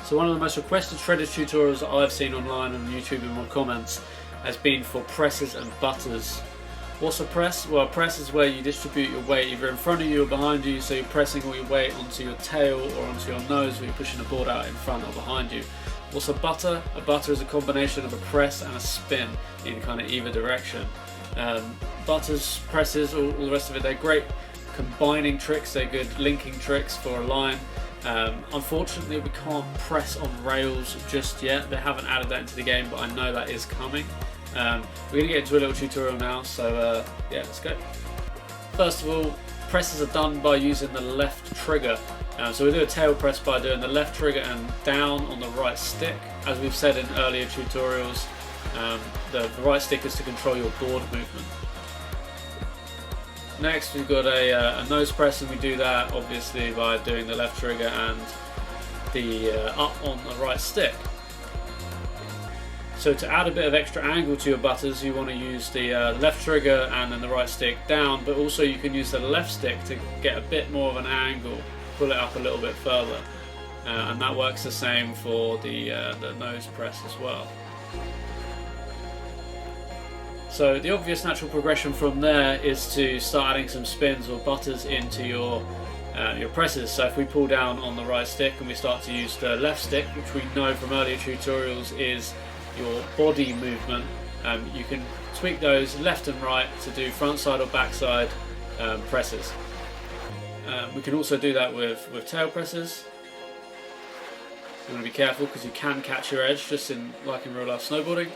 So one of the most requested shredders tutorials that I've seen online on YouTube in my comments has been for presses and butters. What's a press? Well, a press is where you distribute your weight either in front of you or behind you, so you're pressing all your weight onto your tail or onto your nose where you're pushing the board out in front or behind you. What's a butter? A butter is a combination of a press and a spin in kind of either direction. Butters, presses, all the rest of it, they're great combining tricks, they're good linking tricks for a line. Unfortunately, we can't press on rails just yet. They haven't added that into the game, but I know that is coming. We're going to get into a little tutorial now, so yeah, let's go. First of all, presses are done by using the left trigger. So we do a tail press by doing the left trigger and down on the right stick. As we've said in earlier tutorials, the right stick is to control your board movement. Next we've got a nose press, and we do that obviously by doing the left trigger and the up on the right stick. So to add a bit of extra angle to your butters, you want to use the left trigger and then the right stick down, but also you can use the left stick to get a bit more of an angle, pull it up a little bit further, and that works the same for the nose press as well. So the obvious natural progression from there is to start adding some spins or butters into your presses. So if we pull down on the right stick and we start to use the left stick, which we know from earlier tutorials is your body movement, you can tweak those left and right to do front side or back side presses. We can also do that with tail presses. You want to be careful because you can catch your edge, just like in real life snowboarding.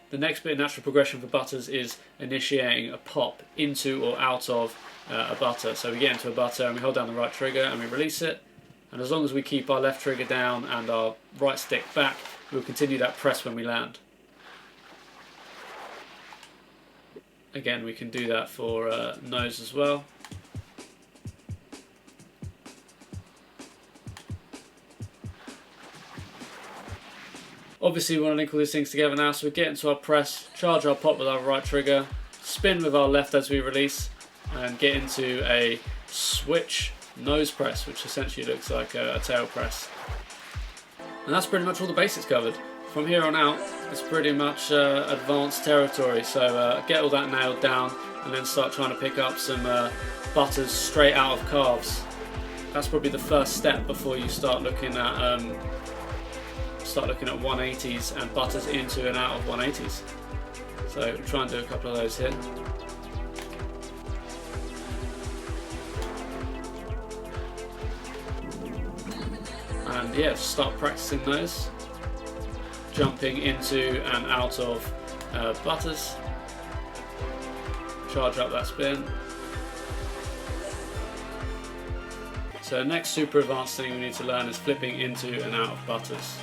The next bit of natural progression for butters is initiating a pop into or out of a butter. So we get into a butter and we hold down the right trigger and we release it. And as long as we keep our left trigger down and our right stick back, we'll continue that press when we land. Again, we can do that for nose as well. Obviously we want to link all these things together now, so we get into our press, charge our pop with our right trigger, spin with our left as we release, and get into a switch nose press, which essentially looks like a tail press. And that's pretty much all the basics covered. From here on out, it's pretty much advanced territory, so get all that nailed down and then start trying to pick up some butters straight out of calves. That's probably the first step before you start looking at 180s and butters into and out of 180s. So we'll try and do a couple of those here. And yeah, start practicing those. Jumping into and out of butters. Charge up that spin. So the next super advanced thing we need to learn is flipping into and out of butters.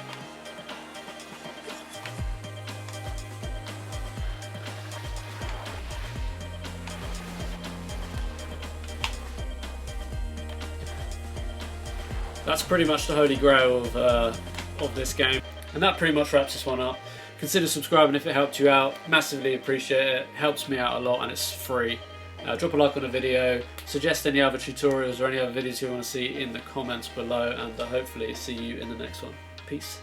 That's pretty much the holy grail of this game. And that pretty much wraps this one up. Consider subscribing if it helped you out. Massively appreciate it. Helps me out a lot and it's free. Drop a like on the video. Suggest any other tutorials or any other videos you want to see in the comments below, and hopefully see you in the next one. Peace.